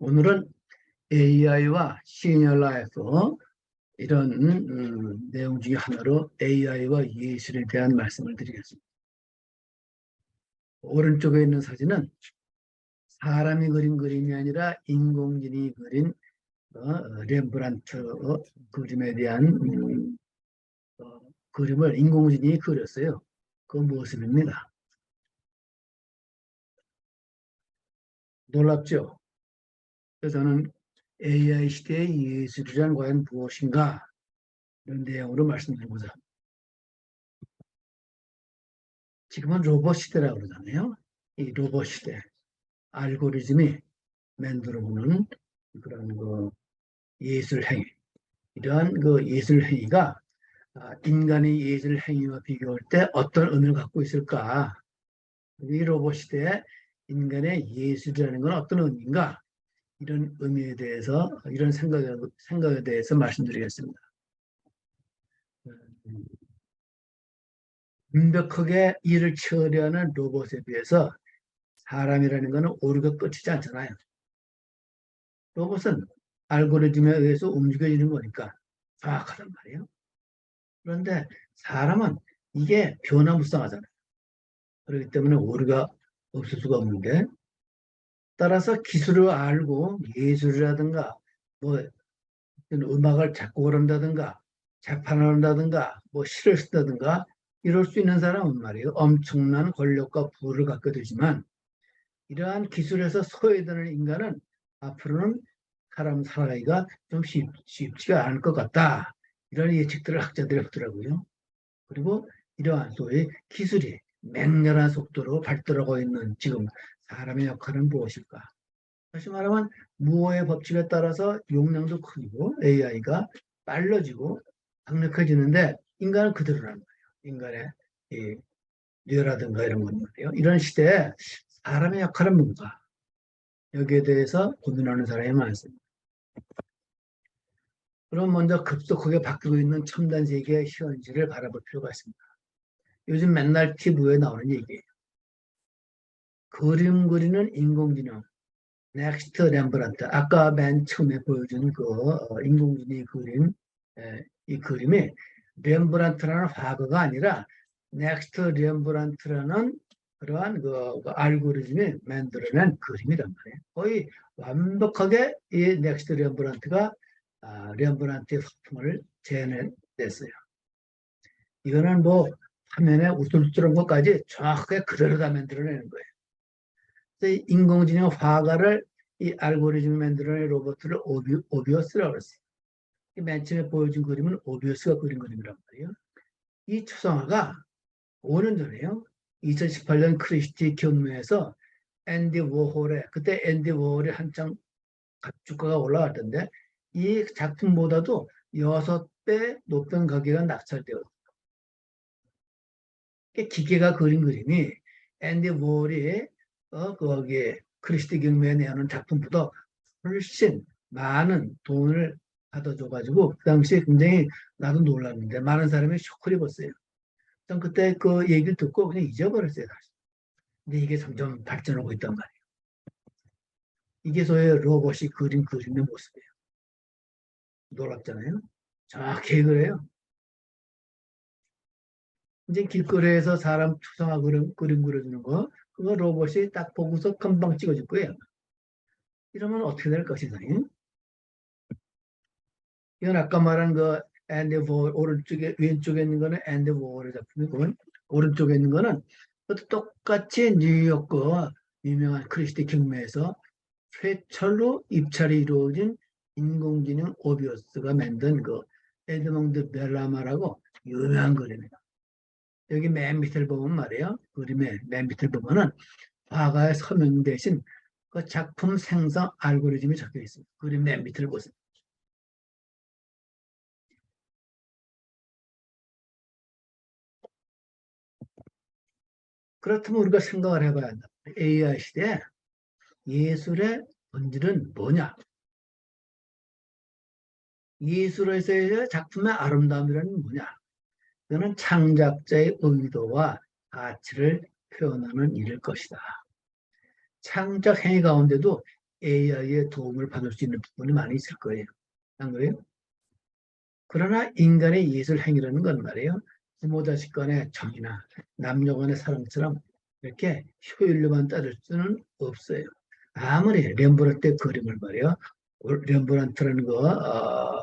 오늘은 AI와 시니어 라이프 이런 내용 중에 하나로 AI와 예술에 대한 말씀을 드리겠습니다. 오른쪽에 있는 사진은 사람이 그린 그림이 아니라 인공지능이 그린 렘브란트 그림에 대한 그림을 인공지능이 그렸어요. 그 모습입니다. 놀랍죠? 그래서 저는 AI 시대의 예술이란 과연 무엇인가 이런 내용으로 말씀드리고자 합니다. 지금은 로봇 시대라고 그러잖아요. 이 로봇 시대, 알고리즘이 만들어보는 그런 예술 행위, 이러한 예술 행위가 인간의 예술 행위와 비교할 때 어떤 의미를 갖고 있을까? 이 로봇 시대에 인간의 예술이라는 건 어떤 의미인가? 이런 의미에 대해서, 이런 생각에 대해서 말씀드리겠습니다. 완벽하게 일을 처리하는 로봇에 비해서 사람이라는 것은 오류가 끝이지 않잖아요. 로봇은 알고리즘에 의해서 움직여지는 거니까 정확하단 말이에요. 그런데 사람은 이게 변화무쌍하잖아요. 그렇기 때문에 오류가 없을 수가 없는데, 따라서 기술을 알고 예술이라든가 뭐 음악을 작곡을 한다든가 재판을 한다든가 뭐 시를 쓴다든가 이럴 수 있는 사람은 말이에요. 엄청난 권력과 부를 갖게 되지만 이러한 기술에서 소외되는 인간은 앞으로는 사람 살아가기가 좀 쉽지가 않을 것 같다. 이런 예측들을 학자들이 하더라고요. 그리고 이러한 소위 기술이 맹렬한 속도로 발달하고 있는 지금 사람의 역할은 무엇일까? 다시 말하면 무어의 법칙에 따라서 용량도 크고 AI가 빨라지고 강력해지는데 인간은 그대로란 말이에요. 인간의 이 뇌라든가 이런 건 말이에요. 이런 시대에 사람의 역할은 뭔가? 여기에 대해서 고민하는 사람이 많습니다. 그럼 먼저 급속하게 바뀌고 있는 첨단 세계의 현실을 바라볼 필요가 있습니다. 요즘 맨날 TV에 나오는 얘기예요. 그림 그리는 인공지능, 넥스트 렘브란트. 아까 맨 처음에 보여준 인공지능이 그린 이 그림이 렘브란트라는 화가가 아니라 넥스트 렘브란트라는 그러한 알고리즘이 만들어낸 그림이란 말이에요. 거의 완벽하게 이 넥스트 렘브란트가 렘브란트의 소품을 재현했어요. 이거는 뭐 화면에 우쭐쭈렁 것까지 정확하게 그대로 다 만들어내는 거예요. 그래서 인공지능 화가를 이 알고리즘을 만들어낸 로봇을 오비어스라고 했어요. 맨 처음에 보여준 그림은 오비어스가 그린 그림이란 말이에요. 이 초상화가 5년 전에요. 2018년 크리스티 경매에서 앤디 워홀의, 그때 앤디 워홀이 한창 주가가 올라갔던데 이 작품보다도 6배 높은 가격가 낙찰되었어요. 기계가 그린 그림이 앤디 워홀이 거기에 크리스티 경매에 내놓은 작품보다 훨씬 많은 돈을 받아줘가지고 그 당시에 굉장히 나도 놀랐는데 많은 사람이 쇼크를 입었어요. 전 그때 그 얘기를 듣고 그냥 잊어버렸어요. 사실. 근데 이게 점점 발전하고 있단 말이에요. 이게 소위 로봇이 그린 그림의 모습이에요. 놀랍잖아요. 정확히 그래요. 이제 길거리에서 사람 추상화 그림 그려주는 거, 그거 로봇이 딱 보고서 금방 찍어줄 거예요. 이러면 어떻게 될 것이냐. 이건 아까 말한 앤디 워홀, 오른쪽에, 왼쪽에 있는 거는 앤디 워홀의 작품이고, 오른쪽에 있는 거는 똑같이 뉴욕 유명한 크리스티 경매에서 최초로 입찰이 이루어진 인공지능 오비어스가 만든 에드몽드 벨라마라고 유명한 그림이다. 여기 맨 밑을 보면 말이에요. 그림의 맨 밑을 보면은 화가의 서명 대신 그 작품 생성 알고리즘이 적혀 있습니다. 그림 맨 밑을 보세요. 그렇다면 우리가 생각을 해봐야 한다. AI 시대에 예술의 본질은 뭐냐? 예술에서의 작품의 아름다움이란 뭐냐? 그는 창작자의 의도와 가치를 표현하는 일일 것이다. 창작 행위 가운데도 AI의 도움을 받을 수 있는 부분이 많이 있을 거예요. 안 그래요? 그러나 인간의 예술 행위라는 건 말이에요. 부모 자식 간의 정이나 남녀 간의 사랑처럼 이렇게 효율로만 따질 수는 없어요. 아무리 렘브란트의 그림을 말이에요. 렘브란트라는 거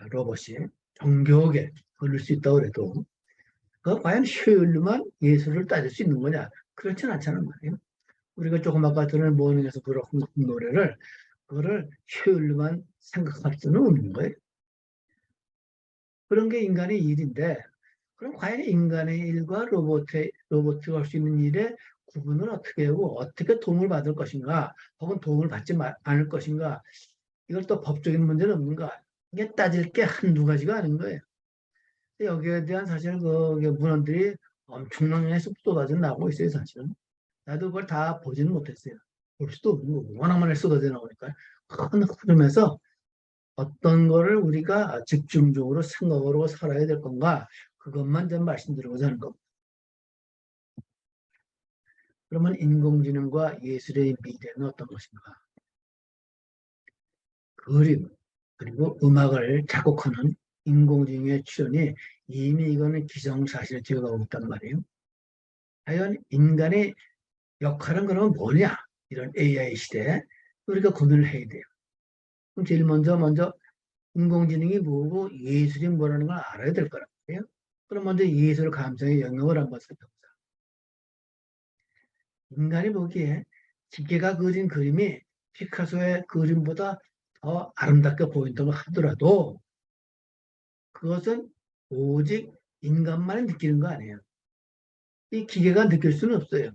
로봇이 정교하게 그릴 수 있다고 해도 그 과연 효율로만 예술을 따질 수 있는 거냐? 그렇진 않잖아요. 말이에요. 우리가 조금 아까 들은 모닝에서 부른 노래를 그거를 효율로만 생각할 수는 없는 거예요. 그런 게 인간의 일인데 그럼 과연 인간의 일과 로봇이 할 수 있는 일의 구분을 어떻게 하고 어떻게 도움을 받을 것인가 혹은 도움을 받지 않을 것인가 이걸 또 법적인 문제는 없는가 이게 따질 게 한두 가지가 아닌 거예요. 여기에 대한 사실 그 문헌들이 엄청나게 쏟아져 나오고 있어요, 사실은. 나도 그걸 다 보지는 못했어요. 볼 수도 없는 거고, 워낙 많이 쏟아져 나오니까. 큰 흐름에서 어떤 거를 우리가 집중적으로 생각으로 살아야 될 건가, 그것만 좀 말씀드리고자 하는 겁니다. 그러면 인공지능과 예술의 미래는 어떤 것인가? 그림, 그리고 음악을 작곡하는 인공지능의 출현이 이미 이거는 기정사실에 되어가고 있단 말이에요. 과연 인간의 역할은 그러면 뭐냐? 이런 AI 시대에 우리가 고민을 해야 돼요. 그럼 제일 먼저 인공지능이 뭐고 예술이 뭐라는 걸 알아야 될 거란 말이에요. 그럼 먼저 예술 감성의 영역을 한번 살펴보자. 인간이 보기에 기계가 그린 그림이 피카소의 그림보다 더 아름답게 보인다고 하더라도 그것은 오직 인간만이 느끼는 거 아니에요. 이 기계가 느낄 수는 없어요.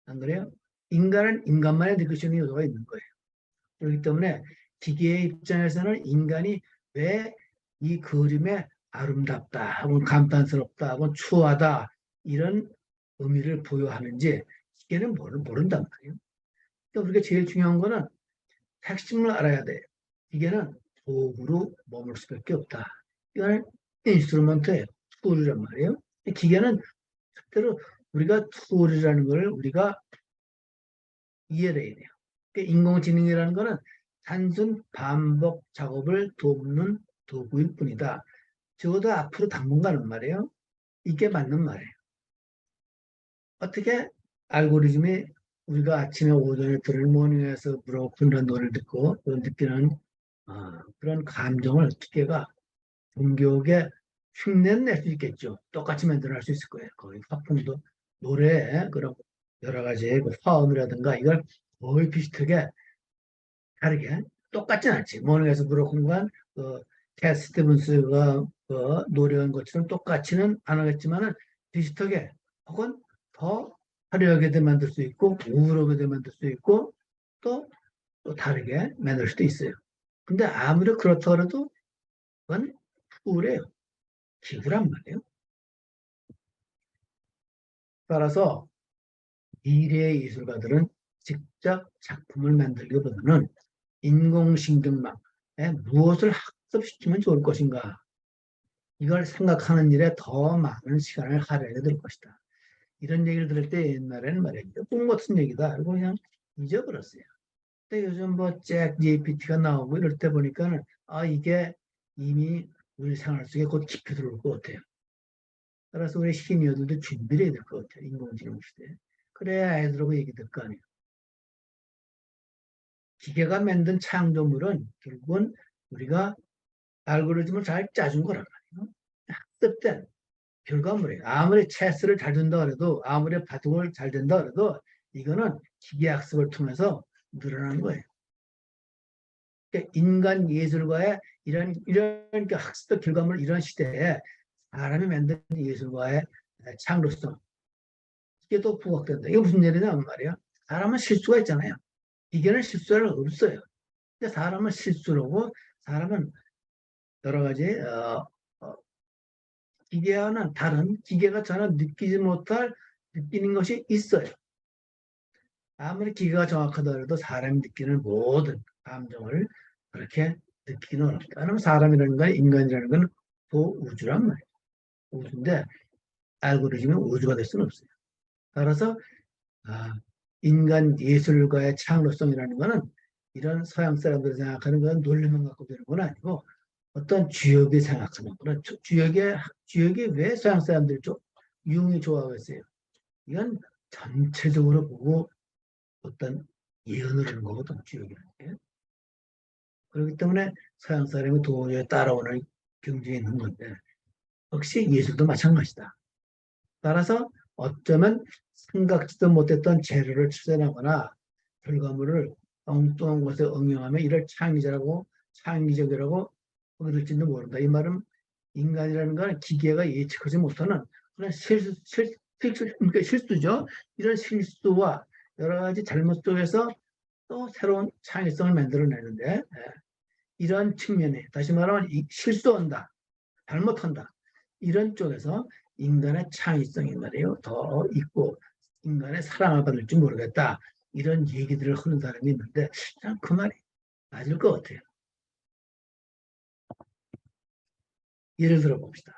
안 그래요? 인간은 인간만이 느낄 수 있는 요소가 있는 거예요. 그렇기 때문에 기계의 입장에서는 인간이 왜 이 그림에 아름답다, 혹은 감탄스럽다, 혹은 추하다 이런 의미를 부여하는지 기계는 모른단 말이에요. 그러니까 우리가 제일 중요한 거는 핵심을 알아야 돼요. 기계는 도구로 머물 수밖에 없다. 이거는 인스트루먼트예요. 툴이란 말이에요. 기계는 실제로 우리가 툴이라는 걸 우리가 이해를 해야 돼요. 그러니까 인공지능이라는 거는 단순 반복 작업을 돕는 도구일 뿐이다. 적어도 앞으로 당분간은 말이에요. 이게 맞는 말이에요. 어떻게 알고리즘이 우리가 아침에 오전에 들을 모닝에서 부르는 노래를 듣고 느끼는 그런 감정을 기계가 정교하게 흉내낼 수 있겠죠. 똑같이 만들어낼 수 있을 거예요. 거의 화풍도 노래 그런 여러 가지 그 화음이라든가 이걸 거의 비슷하게 다르게 똑같진 않지. 모닝에서 부르는 캣 스티븐스가 노래한 것처럼 똑같이는 안 하겠지만은 비슷하게 혹은 더 화려하게 만들 수 있고 우울하게 만들 수 있고 또, 또 다르게 만들 수도 있어요. 근데 아무리 그렇더라도 그건 우울해요. 기구란 말이에요. 따라서 미래의 예술가들은 직접 작품을 만들기보다는 인공신경망에 무엇을 학습시키면 좋을 것인가 이걸 생각하는 일에 더 많은 시간을 할애해야 될 것이다. 이런 얘기를 들을 때 옛날에는 말이야 꿈 같은 얘기다. 그리고 그냥 잊어버렸어요. 근데 요즘 잭 GPT가 나오고 이럴 때 보니까는 이게 이미 우리 생활 속에 곧 깊이 들어올 것 같아요. 따라서 우리 시니어들도 준비를 해야 될 것 같아요. 인공지능 시대에. 그래야 아이들하고 얘기 될 거 아니에요. 기계가 만든 창조물은 결국은 우리가 알고리즘을 잘 짜준 거란 말이에요. 학습된 결과물이에요. 아무리 체스를 잘 둔다 그래도 아무리 바둑을 잘 된다 그래도 이거는 기계학습을 통해서 늘어나는 거예요. 그러니까 인간 예술가의 이런 학습적 결과물 이런 시대에 사람이 만든 예술가의 창조성 이게 또 부각된다. 이거 무슨 얘기냐면 말이야. 사람은 실수가 있잖아요. 기계는 실수가 없어요. 근데 사람은 실수를 하고 사람은 여러 가지 기계와는 다른 기계가 전혀 느끼지 못할 느끼는 것이 있어요. 아무리 기계가 정확하더라도 사람이 느끼는 모든 감정을 그렇게 느끼기는 어렵다. 왜냐하면 사람이라는 건 인간이라는 건 우주란 말이에요. 우주인데 알고리즘은 우주가 될 수는 없어요. 따라서 인간 예술가의 창조성이라는 것은 이런 서양 사람들이 생각하는 건 논리만 갖고 되는 건 아니고 어떤 주역이 생각하는 거는 주역이 왜 서양 사람들이 좀 융이 좋아하겠어요. 이건 전체적으로 보고 어떤 예언을 하는 거거든, 주역이라는 게. 그렇기 때문에 서양 사람이 도저히 따라오는 경쟁이 있는 건데 역시 예술도 마찬가지다. 따라서 어쩌면 생각지도 못했던 재료를 출연하거나 결과물을 엉뚱한 것에 응용하면 이를 창의적이라고 보게 될지도 모른다. 이 말은 인간이라는 건 기계가 예측하지 못하는 그런 그러니까 실수죠. 이런 실수와 여러 가지 잘못 속에서 또 새로운 창의성을 만들어내는데 이런 측면에 다시 말하면 실수한다, 잘못한다 이런 쪽에서 인간의 창의성이 말이에요 더 있고 인간의 사랑을 받을지 모르겠다 이런 얘기들을 하는 사람이 있는데 그 말이 맞을 것 같아요. 예를 들어 봅시다.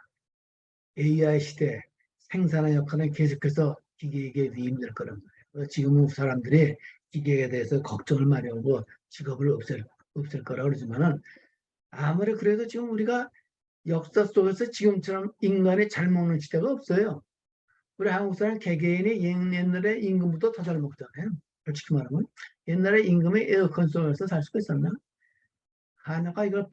AI 시대 생산의 역할은 계속해서 기계에게 위임될 거란 말이에요. 지금은 사람들이 기계에 대해서 걱정을 많이 하고 직업을 없앨 거라고 그러지만은 아무리 그래도 지금 우리가 역사 속에서 지금처럼 인간이 잘 먹는 시대가 없어요. 우리 한국 사람 개개인이 옛날에 임금보다 더 잘 먹잖아요. 솔직히 말하면 옛날에 임금이 에어컨 속에서 살 수가 있었나? 하나가 이걸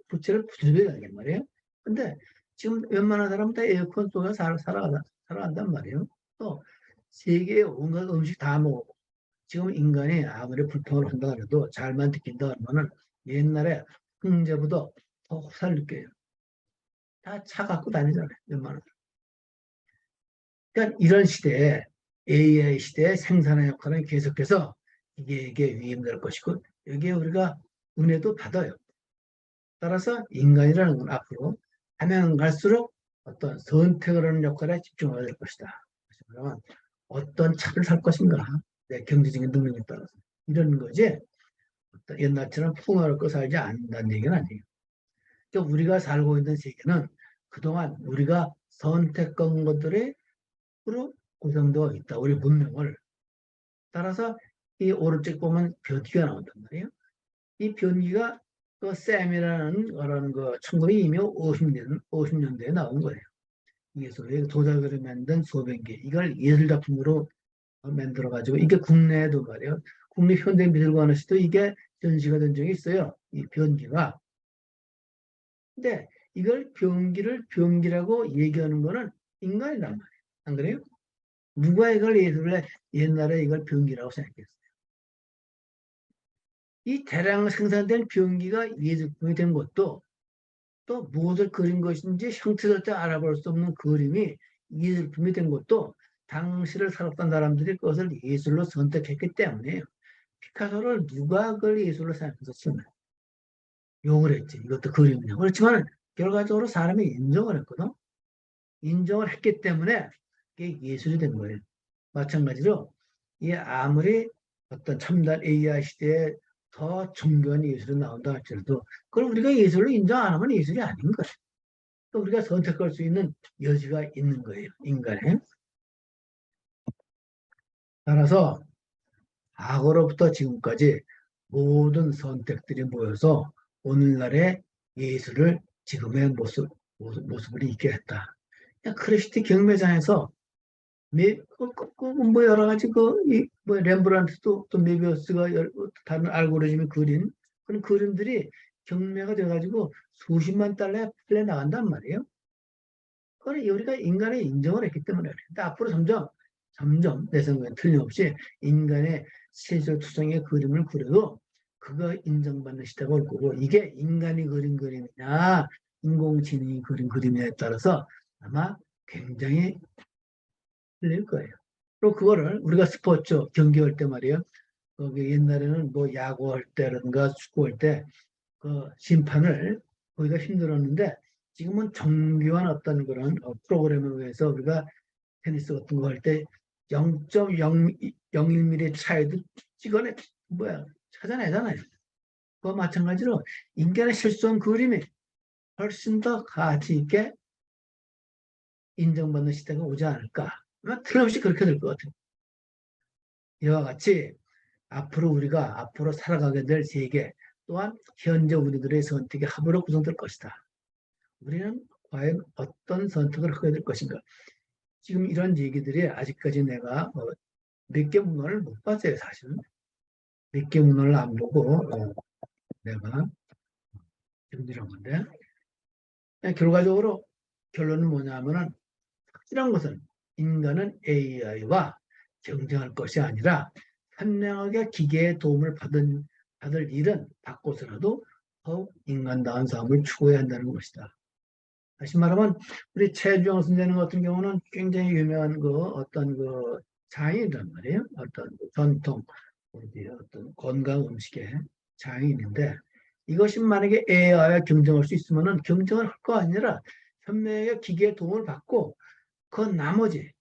부채를 부수게 하단 말이에요. 근데 지금 웬만한 사람은 다 에어컨 속에 살아간단 말이에요. 또 세계의 온갖 음식 다 먹고 지금 인간이 아무리 불평을 한다 해도 잘만 지킨다 하면은 옛날에 황제보다 더 호사를 느껴요. 다 차 갖고 다니잖아요. 웬만한. 그러니까 이런 시대에 AI 시대에 생산의 역할은 계속해서 이게 위임될 것이고 여기에 우리가 은혜도 받아요. 따라서 인간이라는 건 앞으로 하면 갈수록 어떤 선택을 하는 역할에 집중하게 될 것이다. 그러면 어떤 차를 살 것인가 내 경제적인 능력에 따라서 이런 거지 옛날처럼 풍요롭게 살지 않는다는 얘기는 아니에요. 그러니까 우리가 살고 있는 세계는 그동안 우리가 선택한 것들의 으로 구성되어 있다. 우리 문명을. 따라서 이 오른쪽 보면 변기가 나온단 말이에요. 이 변기가 그 쌤이라는 거라는 거 1950년대에 나온 거예요. 이게 소위 도자기로 만든 소변기. 이걸 예술작품으로 만들어가지고 이게 국내에도 말이에요. 국내 현대미술관에서도 이게 전시가 된 적이 있어요. 이 변기가. 근데 이걸 변기라고 얘기하는 거는 인간이란 말이에요. 안 그래요? 누가 이걸 옛날에 이걸 변기라고 생각했어요. 이 대량 생산된 변기가 예술품이 된 것도 또 무엇을 그린 것인지 형태 자체 알아볼 수 없는 그림이 예술품이 된 것도 당시를 살았던 사람들이 그것을 예술로 선택했기 때문에 피카소를 누가 그걸 예술로 생각해서 쓰나 욕을 했지. 이것도 그림이냐. 그렇지만 결과적으로 사람이 인정을 했거든. 인정을 했기 때문에 이게 예술이 된 거예요. 마찬가지로 이 아무리 어떤 첨단 AI 시대에 더 정교한 예술이 나온다 할지라도 그걸 우리가 예술로 인정 안 하면 예술이 아닌 거예요. 또 우리가 선택할 수 있는 여지가 있는 거예요. 인간에. 따라서 과거로부터 지금까지 모든 선택들이 모여서 오늘날의 예술을 지금의 모습을 있게 했다. 크리스티 경매장에서 뭐 여러 가지 뭐 렘브란트도 또 메비우스가 다른 알고리즘이 그린 그런 그림들이 경매가 돼가지고 수십만 달러에 팔려 나간단 말이에요. 그건 우리가 인간의 인정을 했기 때문에 그래. 근데 앞으로 점점 내 생각엔 틀림없이 인간의 실존투성의 그림을 그려도 그거 인정받는 시대가 올 거고 이게 인간이 그린 그림이냐 인공지능이 그린 그림이냐에 따라서 아마 굉장히 틀릴 거예요. 또 그거를 우리가 스포츠 경기할 때 말이에요. 거기 옛날에는 뭐 야구할 때라든가 축구할 때 그 심판을 거기가 힘들었는데 지금은 정교한 어떤 그런 프로그램에 의해서 우리가 테니스 같은 거 할 때 0.01mm 차이도 찍어내 찾아내잖아요. 그와 마찬가지로 인간의 실수한 그림이 훨씬 더 가치 있게 인정받는 시대가 오지 않을까. 틀림없이 그렇게 될 것 같아요. 이와 같이 앞으로 살아가게 될 세계 또한 현재 우리들의 선택의 합으로 구성될 것이다. 우리는 과연 어떤 선택을 하게 될 것인가? 지금 이런 얘기들이 아직까지 내가 몇 개 문헌을 못 봤어요, 사실은. 몇 개 문헌을 안 보고 내가 정리한 건데 결과적으로 결론은 뭐냐면은 확실한 것은 인간은 AI와 경쟁할 것이 아니라 현명하게 기계의 도움을 받을 일은 바꿔서라도 더욱 인간다운 삶을 추구해야 한다는 것이다. 다시 말하면 우리 최주영 선생님 같은 경우는 굉장히 유명한 어떤 장인이란 말이에요. 어떤 전통 어떤 건강 음식의 장인인데 이것이 만약에 AI와 경쟁할 수 있으면은 경쟁을 할 거 아니라 현명하게 기계의 도움을 받고 그 나머지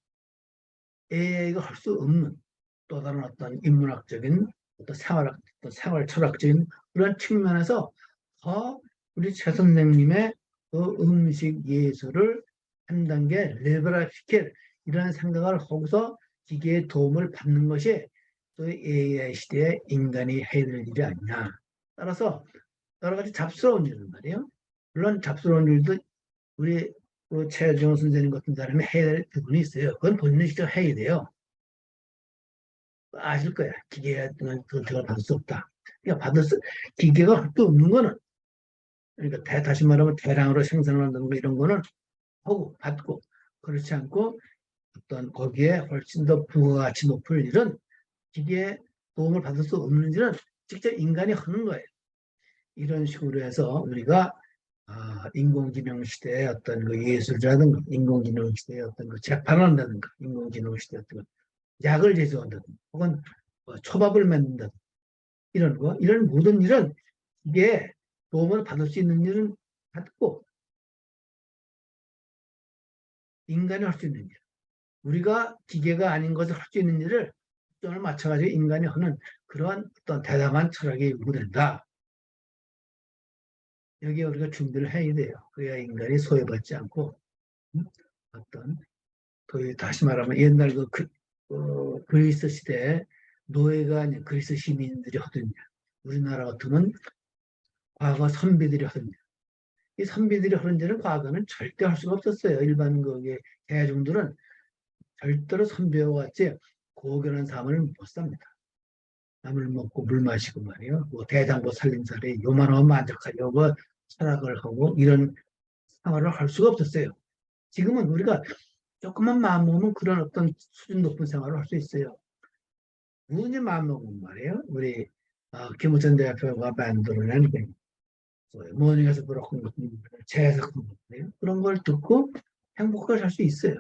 AI가 할 수 없는 또 다른 어떤 인문학적인 어떤 생활 철학적인 그런 측면에서 더 우리 최 선생님의 그 음식 예술을 한 단계 레벨업 시킬 이런 생각을 하고서 기계의 도움을 받는 것이 또 AI 시대에 인간이 해야 될 일이 아니냐. 따라서 여러 가지 잡스러운 일은 말이에요. 물론 잡스러운 일도 우리 그 최정 선생님 같은 사람이 해야 될 부분이 있어요. 그건 본인이 직접 해야 돼요. 아실 거야. 기계가 받을 수 없다. 그러니까 기계가 할 수 없는 거는 그러니까 다시 말하면 대량으로 생산을 한다는 거 이런 거는 하고 받고 그렇지 않고 어떤 거기에 훨씬 더 부가가치 높을 일은 기계의 도움을 받을 수 없는 일은 직접 인간이 하는 거예요. 이런 식으로 해서 우리가 인공지능 시대의 어떤 그 예술이라든가 인공지능 시대의 어떤 그 재판한다든가 인공지능 시대의 어떤 약을 제조한다든가 혹은 초밥을 만든다든가 이런 모든 일은 이게 도움을 받을 수 있는 일은 받고 인간이 할 수 있는 일 우리가 기계가 아닌 것을 할 수 있는 일을 초점을 맞춰가지고 인간이 하는 그러한 어떤 대담한 철학이 요구된다. 여기에 우리가 준비를 해야 돼요. 그래야 인간이 소외받지 않고 어떤 다시 말하면 옛날 그리스 시대에 노예가 아닌 그리스 시민들이 하던 일 우리나라 같으면 과거 선비들이 하던 일 이 선비들이 하는 일은 과거는 절대 할 수가 없었어요. 일반 대중들은 절대로 선비와 같이 고결한 삶을 못 삽니다. 남을 먹고 물 마시고 말이요. 대장부 살림살이 요만하면 만족하려고 철학을 하고 이런 생활을 할 수가 없었어요. 지금은 우리가 조금만 마음먹으면 그런 어떤 수준 높은 생활을 할 수 있어요. 누군지 마음먹으면 말이에요. 우리 김우천 대표가 만들어낸 모닝에서 그렇고 재해석 그런 걸 듣고 행복하게 살 수 있어요.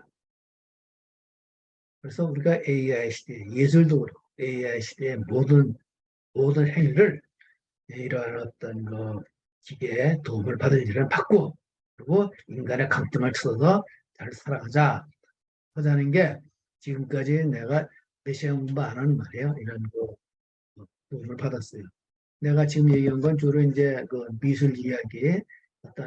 그래서 우리가 AI 시대 예술도 그렇고 AI 시대의 모든 행위를 이러한 어떤 기계의 도움을 받을 일을 받고 그리고 인간의 강점을 찾아서 잘 살아가자 하자는 게 지금까지 내가 몇 시간 공부 안 하는 말이에요. 이런 도움을 받았어요. 내가 지금 얘기한 건 주로 이제 미술 이야기 어떤